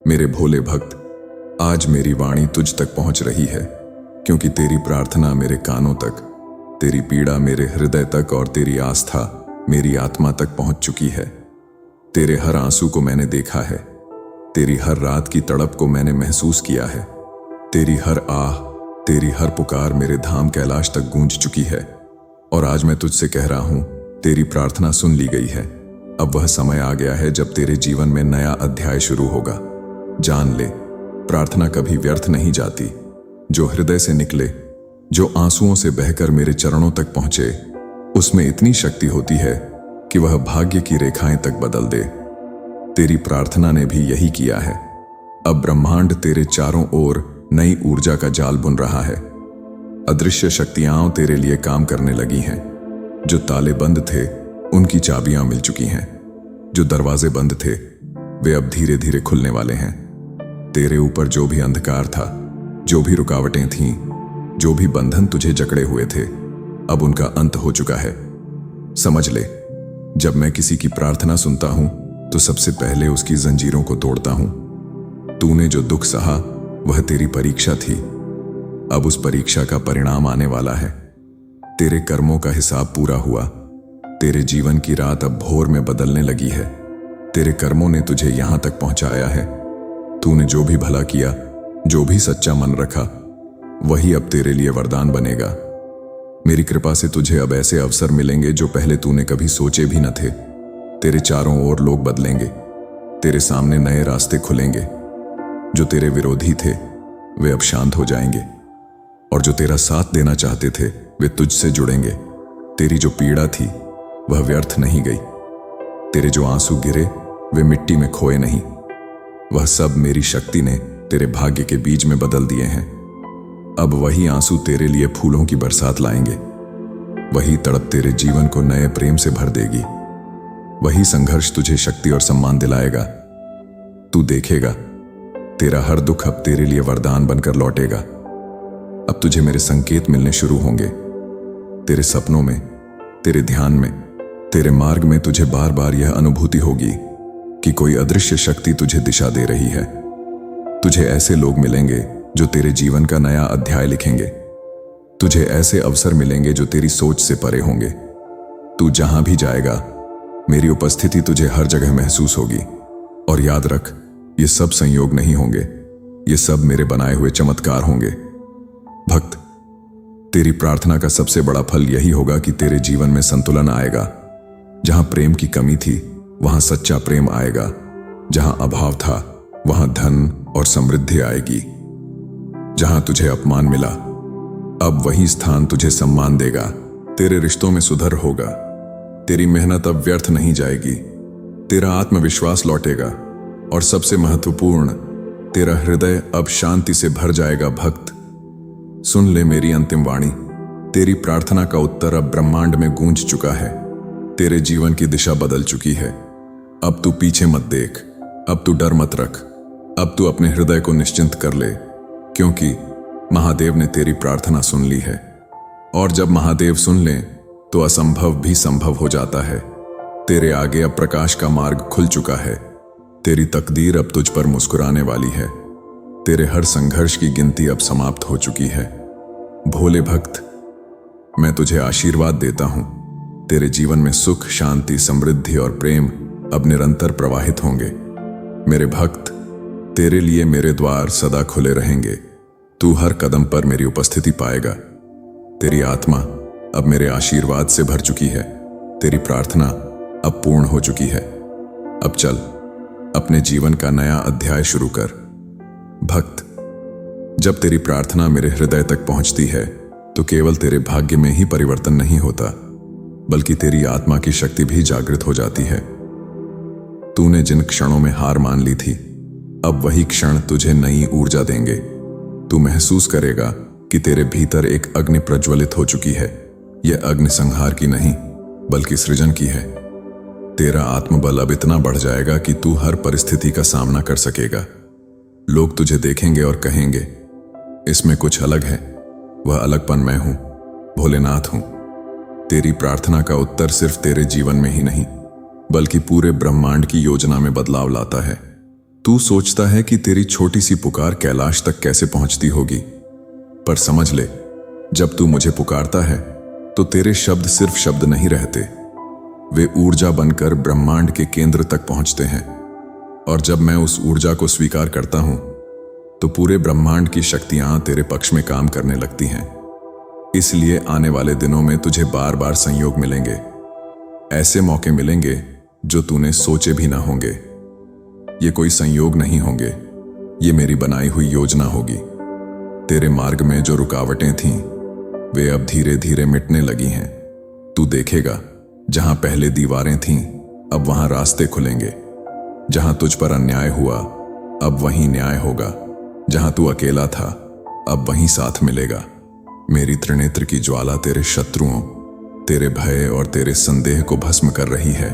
मेरे भोले भक्त, आज मेरी वाणी तुझ तक पहुंच रही है क्योंकि तेरी प्रार्थना मेरे कानों तक, तेरी पीड़ा मेरे हृदय तक और तेरी आस्था मेरी आत्मा तक पहुंच चुकी है। तेरे हर आंसू को मैंने देखा है, तेरी हर रात की तड़प को मैंने महसूस किया है, तेरी हर आह, तेरी हर पुकार मेरे धाम कैलाश तक गूंज चुकी है। और आज मैं तुझसे कह रहा हूं, तेरी प्रार्थना सुन ली गई है। अब वह समय आ गया है जब तेरे जीवन में नया अध्याय शुरू होगा। जान ले, प्रार्थना कभी व्यर्थ नहीं जाती। जो हृदय से निकले, जो आंसुओं से बहकर मेरे चरणों तक पहुंचे, उसमें इतनी शक्ति होती है कि वह भाग्य की रेखाएं तक बदल दे। तेरी प्रार्थना ने भी यही किया है। अब ब्रह्मांड तेरे चारों ओर नई ऊर्जा का जाल बुन रहा है। अदृश्य शक्तियां तेरे लिए काम करने लगी हैं। जो ताले बंद थे उनकी चाबियां मिल चुकी हैं। जो दरवाजे बंद थे वे अब धीरे धीरे खुलने वाले हैं। तेरे ऊपर जो भी अंधकार था, जो भी रुकावटें थीं, जो भी बंधन तुझे जकड़े हुए थे, अब उनका अंत हो चुका है। समझ ले, जब मैं किसी की प्रार्थना सुनता हूं तो सबसे पहले उसकी जंजीरों को तोड़ता हूं। तूने जो दुख सहा वह तेरी परीक्षा थी। अब उस परीक्षा का परिणाम आने वाला है। तेरे कर्मों का हिसाब पूरा हुआ। तेरे जीवन की रात अब भोर में बदलने लगी है। तेरे कर्मों ने तुझे यहां तक पहुंचाया है। तूने जो भी भला किया, जो भी सच्चा मन रखा, वही अब तेरे लिए वरदान बनेगा। मेरी कृपा से तुझे अब ऐसे अवसर मिलेंगे जो पहले तूने कभी सोचे भी न थे। तेरे चारों ओर लोग बदलेंगे, तेरे सामने नए रास्ते खुलेंगे। जो तेरे विरोधी थे वे अब शांत हो जाएंगे, और जो तेरा साथ देना चाहते थे वे तुझसे जुड़ेंगे। तेरी जो पीड़ा थी वह व्यर्थ नहीं गई। तेरे जो आंसू गिरे वे मिट्टी में खोए नहीं। वह सब मेरी शक्ति ने तेरे भाग्य के बीज में बदल दिए हैं। अब वही आंसू तेरे लिए फूलों की बरसात लाएंगे। वही तड़प तेरे जीवन को नए प्रेम से भर देगी। वही संघर्ष तुझे शक्ति और सम्मान दिलाएगा। तू देखेगा, तेरा हर दुख अब तेरे लिए वरदान बनकर लौटेगा। अब तुझे मेरे संकेत मिलने शुरू होंगे। तेरे सपनों में, तेरे ध्यान में, तेरे मार्ग में तुझे बार बार यह अनुभूति होगी कि कोई अदृश्य शक्ति तुझे दिशा दे रही है। तुझे ऐसे लोग मिलेंगे जो तेरे जीवन का नया अध्याय लिखेंगे। तुझे ऐसे अवसर मिलेंगे जो तेरी सोच से परे होंगे। तू जहां भी जाएगा, मेरी उपस्थिति तुझे हर जगह महसूस होगी। और याद रख, ये सब संयोग नहीं होंगे, ये सब मेरे बनाए हुए चमत्कार होंगे। भक्त, तेरी प्रार्थना का सबसे बड़ा फल यही होगा कि तेरे जीवन में संतुलन आएगा। जहां प्रेम की कमी थी वहां सच्चा प्रेम आएगा। जहां अभाव था वहां धन और समृद्धि आएगी। जहां तुझे अपमान मिला, अब वही स्थान तुझे सम्मान देगा। तेरे रिश्तों में सुधर होगा। तेरी मेहनत अब व्यर्थ नहीं जाएगी। तेरा आत्मविश्वास लौटेगा, और सबसे महत्वपूर्ण, तेरा हृदय अब शांति से भर जाएगा। भक्त, सुन ले मेरी अंतिम वाणी। तेरी प्रार्थना का उत्तर अब ब्रह्मांड में गूंज चुका है। तेरे जीवन की दिशा बदल चुकी है। अब तू पीछे मत देख, अब तू डर मत रख। अब तू अपने हृदय को निश्चिंत कर ले, क्योंकि महादेव ने तेरी प्रार्थना सुन ली है। और जब महादेव सुन लें तो असंभव भी संभव हो जाता है। तेरे आगे अब प्रकाश का मार्ग खुल चुका है। तेरी तकदीर अब तुझ पर मुस्कुराने वाली है। तेरे हर संघर्ष की गिनती अब समाप्त हो चुकी है। भोले भक्त, मैं तुझे आशीर्वाद देता हूं। तेरे जीवन में सुख, शांति, समृद्धि और प्रेम अब निरंतर प्रवाहित होंगे। मेरे भक्त, तेरे लिए मेरे द्वार सदा खुले रहेंगे। तू हर कदम पर मेरी उपस्थिति पाएगा। तेरी आत्मा अब मेरे आशीर्वाद से भर चुकी है। तेरी प्रार्थना अब पूर्ण हो चुकी है। अब चल, अपने जीवन का नया अध्याय शुरू कर। भक्त, जब तेरी प्रार्थना मेरे हृदय तक पहुंचती है तो केवल तेरे भाग्य में ही परिवर्तन नहीं होता, बल्कि तेरी आत्मा की शक्ति भी जागृत हो जाती है। तूने जिन क्षणों में हार मान ली थी, अब वही क्षण तुझे नई ऊर्जा देंगे। तू महसूस करेगा कि तेरे भीतर एक अग्नि प्रज्वलित हो चुकी है। यह अग्नि संहार की नहीं, बल्कि सृजन की है। तेरा आत्मबल अब इतना बढ़ जाएगा कि तू हर परिस्थिति का सामना कर सकेगा। लोग तुझे देखेंगे और कहेंगे, इसमें कुछ अलग है। वह अलगपन मैं हूं, भोलेनाथ हूं। तेरी प्रार्थना का उत्तर सिर्फ तेरे जीवन में ही नहीं, बल्कि पूरे ब्रह्मांड की योजना में बदलाव लाता है। तू सोचता है कि तेरी छोटी सी पुकार कैलाश तक कैसे पहुंचती होगी, पर समझ ले, जब तू मुझे पुकारता है तो तेरे शब्द सिर्फ शब्द नहीं रहते, वे ऊर्जा बनकर ब्रह्मांड के केंद्र तक पहुंचते हैं। और जब मैं उस ऊर्जा को स्वीकार करता हूं तो पूरे ब्रह्मांड की शक्तियां तेरे पक्ष में काम करने लगती हैं। इसलिए आने वाले दिनों में तुझे बार बार संयोग मिलेंगे, ऐसे मौके मिलेंगे जो तूने सोचे भी ना होंगे। ये कोई संयोग नहीं होंगे, ये मेरी बनाई हुई योजना होगी। तेरे मार्ग में जो रुकावटें थीं वे अब धीरे धीरे मिटने लगी हैं। तू देखेगा, जहां पहले दीवारें थीं अब वहां रास्ते खुलेंगे। जहां तुझ पर अन्याय हुआ अब वहीं न्याय होगा। जहां तू अकेला था अब वहीं साथ मिलेगा। मेरी त्रिनेत्र की ज्वाला तेरे शत्रुओं, तेरे भय और तेरे संदेह को भस्म कर रही है।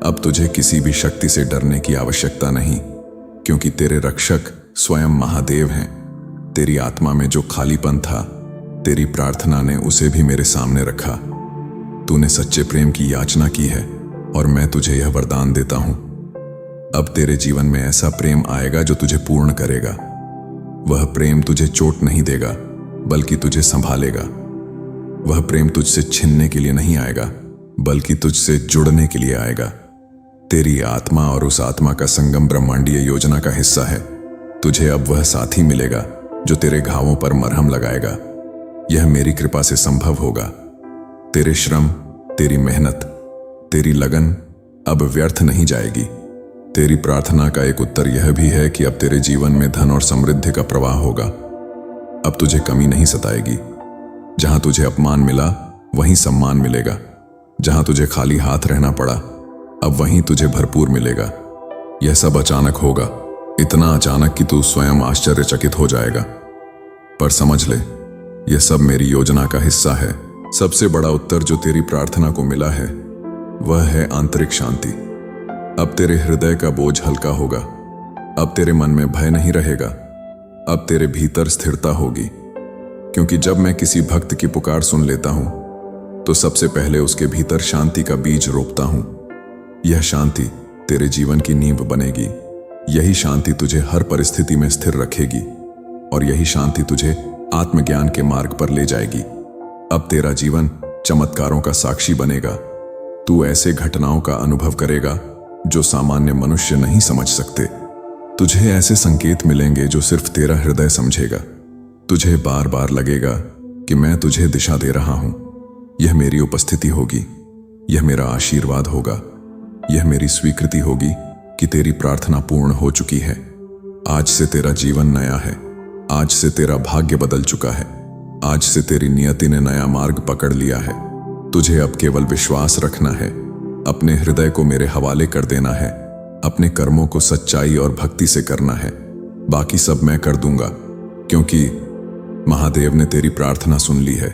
अब तुझे किसी भी शक्ति से डरने की आवश्यकता नहीं, क्योंकि तेरे रक्षक स्वयं महादेव हैं। तेरी आत्मा में जो खालीपन था, तेरी प्रार्थना ने उसे भी मेरे सामने रखा। तूने सच्चे प्रेम की याचना की है और मैं तुझे यह वरदान देता हूं। अब तेरे जीवन में ऐसा प्रेम आएगा जो तुझे पूर्ण करेगा। वह प्रेम तुझे चोट नहीं देगा, बल्कि तुझे संभालेगा। वह प्रेम तुझसे छीनने के लिए नहीं आएगा, बल्कि तुझसे जुड़ने के लिए आएगा। तेरी आत्मा और उस आत्मा का संगम ब्रह्मांडीय योजना का हिस्सा है। तुझे अब वह साथी मिलेगा जो तेरे घावों पर मरहम लगाएगा। यह मेरी कृपा से संभव होगा। तेरे श्रम, तेरी मेहनत, तेरी लगन अब व्यर्थ नहीं जाएगी। तेरी प्रार्थना का एक उत्तर यह भी है कि अब तेरे जीवन में धन और समृद्धि का प्रवाह होगा। अब तुझे कमी नहीं सताएगी। जहां तुझे अपमान मिला वहीं सम्मान मिलेगा। जहां तुझे खाली हाथ रहना पड़ा अब वहीं तुझे भरपूर मिलेगा। यह सब अचानक होगा, इतना अचानक कि तू स्वयं आश्चर्यचकित हो जाएगा। पर समझ ले, यह सब मेरी योजना का हिस्सा है। सबसे बड़ा उत्तर जो तेरी प्रार्थना को मिला है वह है आंतरिक शांति। अब तेरे हृदय का बोझ हल्का होगा। अब तेरे मन में भय नहीं रहेगा। अब तेरे भीतर स्थिरता होगी, क्योंकि जब मैं किसी भक्त की पुकार सुन लेता हूं तो सबसे पहले उसके भीतर शांति का बीज रोपता हूं। यह शांति तेरे जीवन की नींव बनेगी। यही शांति तुझे हर परिस्थिति में स्थिर रखेगी और यही शांति तुझे आत्मज्ञान के मार्ग पर ले जाएगी। अब तेरा जीवन चमत्कारों का साक्षी बनेगा। तू ऐसे घटनाओं का अनुभव करेगा जो सामान्य मनुष्य नहीं समझ सकते। तुझे ऐसे संकेत मिलेंगे जो सिर्फ तेरा हृदय समझेगा। तुझे बार बार लगेगा कि मैं तुझे दिशा दे रहा हूं। यह मेरी उपस्थिति होगी, यह मेरा आशीर्वाद होगा, यह मेरी स्वीकृति होगी कि तेरी प्रार्थना पूर्ण हो चुकी है। आज से तेरा जीवन नया है। आज से तेरा भाग्य बदल चुका है। आज से तेरी नियति ने नया मार्ग पकड़ लिया है। तुझे अब केवल विश्वास रखना है, अपने हृदय को मेरे हवाले कर देना है, अपने कर्मों को सच्चाई और भक्ति से करना है। बाकी सब मैं कर दूंगा, क्योंकि महादेव ने तेरी प्रार्थना सुन ली है।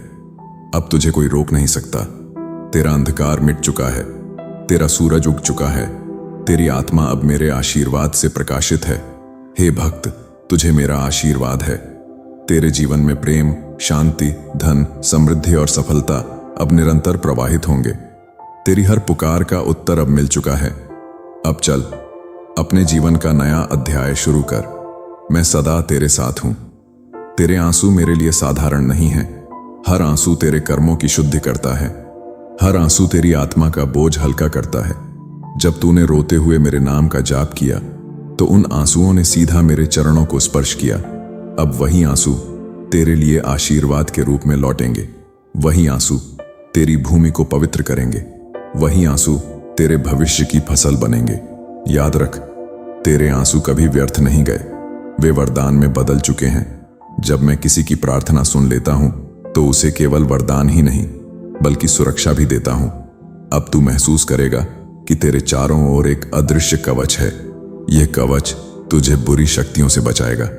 अब तुझे कोई रोक नहीं सकता। तेरा अंधकार मिट चुका है, तेरा सूरज उग चुका है। तेरी आत्मा अब मेरे आशीर्वाद से प्रकाशित है। हे भक्त, तुझे मेरा आशीर्वाद है। तेरे जीवन में प्रेम, शांति, धन, समृद्धि और सफलता अब निरंतर प्रवाहित होंगे। तेरी हर पुकार का उत्तर अब मिल चुका है। अब चल, अपने जीवन का नया अध्याय शुरू कर। मैं सदा तेरे साथ हूं। तेरे आंसू मेरे लिए साधारण नहीं हैं। हर आंसू तेरे कर्मों की शुद्धि करता है। हर आंसू तेरी आत्मा का बोझ हल्का करता है। जब तूने रोते हुए मेरे नाम का जाप किया तो उन आंसुओं ने सीधा मेरे चरणों को स्पर्श किया। अब वही आंसू तेरे लिए आशीर्वाद के रूप में लौटेंगे। वही आंसू तेरी भूमि को पवित्र करेंगे। वही आंसू तेरे भविष्य की फसल बनेंगे। याद रख, तेरे आंसू कभी व्यर्थ नहीं गए। वे वरदान में बदल चुके हैं। जब मैं किसी की प्रार्थना सुन लेता हूं तो उसे केवल वरदान ही नहीं बल्कि सुरक्षा भी देता हूं। अब तू महसूस करेगा कि तेरे चारों ओर एक अदृश्य कवच है। यह कवच तुझे बुरी शक्तियों से बचाएगा।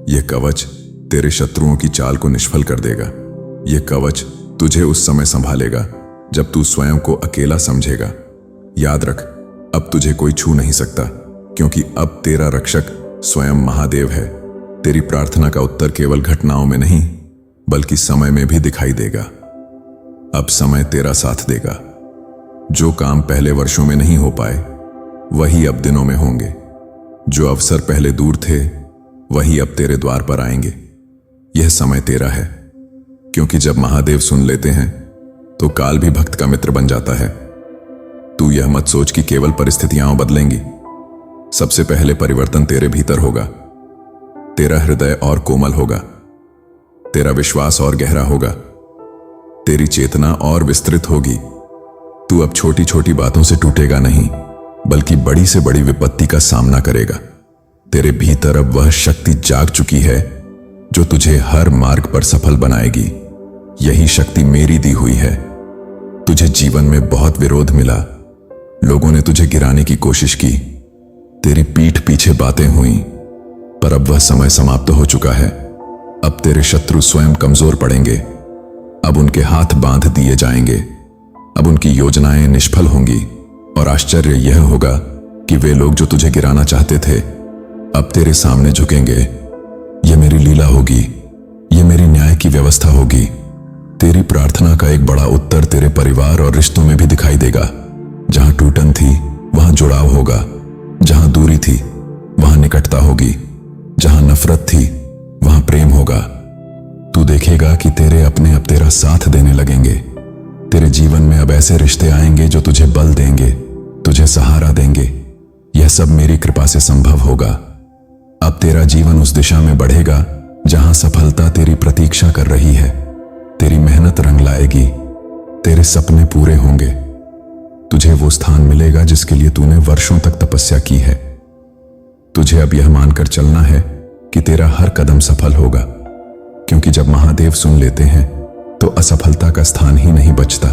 यह कवच तेरे शत्रुओं की चाल को निष्फल कर देगा। यह कवच तुझे उस समय संभालेगा जब तू स्वयं को अकेला समझेगा। याद रख, अब तुझे कोई छू नहीं सकता, क्योंकि अब तेरा रक्षक स्वयं महादेव है। तेरी प्रार्थना का उत्तर केवल घटनाओं में नहीं बल्कि समय में भी दिखाई देगा। अब समय तेरा साथ देगा। जो काम पहले वर्षों में नहीं हो पाए वही अब दिनों में होंगे। जो अवसर पहले दूर थे वही अब तेरे द्वार पर आएंगे। यह समय तेरा है, क्योंकि जब महादेव सुन लेते हैं तो काल भी भक्त का मित्र बन जाता है। तू यह मत सोच कि केवल परिस्थितियां बदलेंगी। सबसे पहले परिवर्तन तेरे भीतर होगा। तेरा हृदय और कोमल होगा, तेरा विश्वास और गहरा होगा, तेरी चेतना और विस्तृत होगी। तू अब छोटी छोटी बातों से टूटेगा नहीं, बल्कि बड़ी से बड़ी विपत्ति का सामना करेगा। तेरे भीतर अब वह शक्ति जाग चुकी है जो तुझे हर मार्ग पर सफल बनाएगी। यही शक्ति मेरी दी हुई है। तुझे जीवन में बहुत विरोध मिला, लोगों ने तुझे गिराने की कोशिश की, तेरी पीठ पीछे बातें हुई, पर अब वह समय समाप्त हो चुका है। अब तेरे शत्रु स्वयं कमजोर पड़ेंगे, अब उनके हाथ बांध दिए जाएंगे, अब उनकी योजनाएं निष्फल होंगी। और आश्चर्य यह होगा कि वे लोग जो तुझे गिराना चाहते थे अब तेरे सामने झुकेंगे। यह मेरी लीला होगी, यह मेरी न्याय की व्यवस्था होगी। तेरी प्रार्थना का एक बड़ा उत्तर तेरे परिवार और रिश्तों में भी दिखाई देगा। जहां टूटन थी वहां जुड़ाव होगा, जहां दूरी थी वहां निकटता होगी, जहां नफरत थी वहां प्रेम होगा। तू देखेगा कि तेरे अपने अब तेरा साथ देने लगेंगे। तेरे जीवन में अब ऐसे रिश्ते आएंगे जो तुझे बल देंगे, तुझे सहारा देंगे। यह सब मेरी कृपा से संभव होगा। अब तेरा जीवन उस दिशा में बढ़ेगा जहां सफलता तेरी प्रतीक्षा कर रही है। तेरी मेहनत रंग लाएगी, तेरे सपने पूरे होंगे। तुझे वो स्थान मिलेगा जिसके लिए तूने वर्षों तक तपस्या की है। तुझे अब यह मानकर चलना है कि तेरा हर कदम सफल होगा, क्योंकि जब महादेव सुन लेते हैं तो असफलता का स्थान ही नहीं बचता।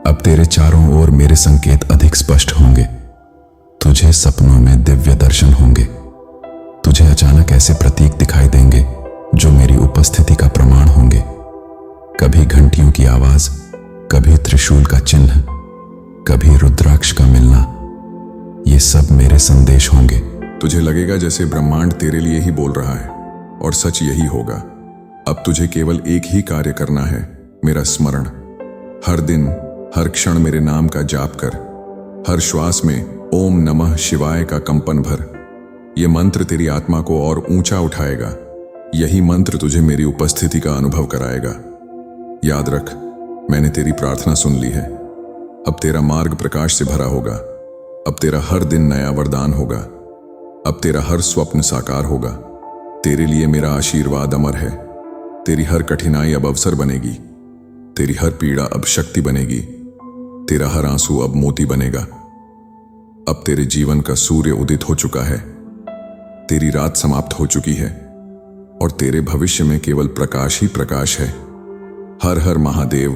अब तेरे चारों ओर मेरे संकेत अधिक स्पष्ट होंगे। तुझे सपनों में दिव्य दर्शन होंगे। तुझे अचानक ऐसे प्रतीक दिखाई देंगे जो मेरी उपस्थिति का प्रमाण होंगे। कभी घंटियों की आवाज, कभी त्रिशूल का चिन्ह, कभी रुद्राक्ष का मिलना। ये सब मेरे संदेश होंगे। तुझे लगेगा जैसे ब्रह्मांड तेरे लिए ही बोल रहा है, और सच यही होगा। अब तुझे केवल एक ही कार्य करना है, मेरा स्मरण। हर दिन हर क्षण मेरे नाम का जाप कर। हर श्वास में ओम नमः शिवाय का कंपन भर। यह मंत्र तेरी आत्मा को और ऊंचा उठाएगा। यही मंत्र तुझे मेरी उपस्थिति का अनुभव कराएगा। याद रख, मैंने तेरी प्रार्थना सुन ली है। अब तेरा मार्ग प्रकाश से भरा होगा। अब तेरा हर दिन नया वरदान होगा। अब तेरा हर स्वप्न साकार होगा। तेरे लिए मेरा आशीर्वाद अमर है। तेरी हर कठिनाई अब अवसर बनेगी। तेरी हर पीड़ा अब शक्ति बनेगी। तेरा हर आंसू अब मोती बनेगा। अब तेरे जीवन का सूर्य उदित हो चुका है। तेरी रात समाप्त हो चुकी है और तेरे भविष्य में केवल प्रकाश ही प्रकाश है। हर हर महादेव।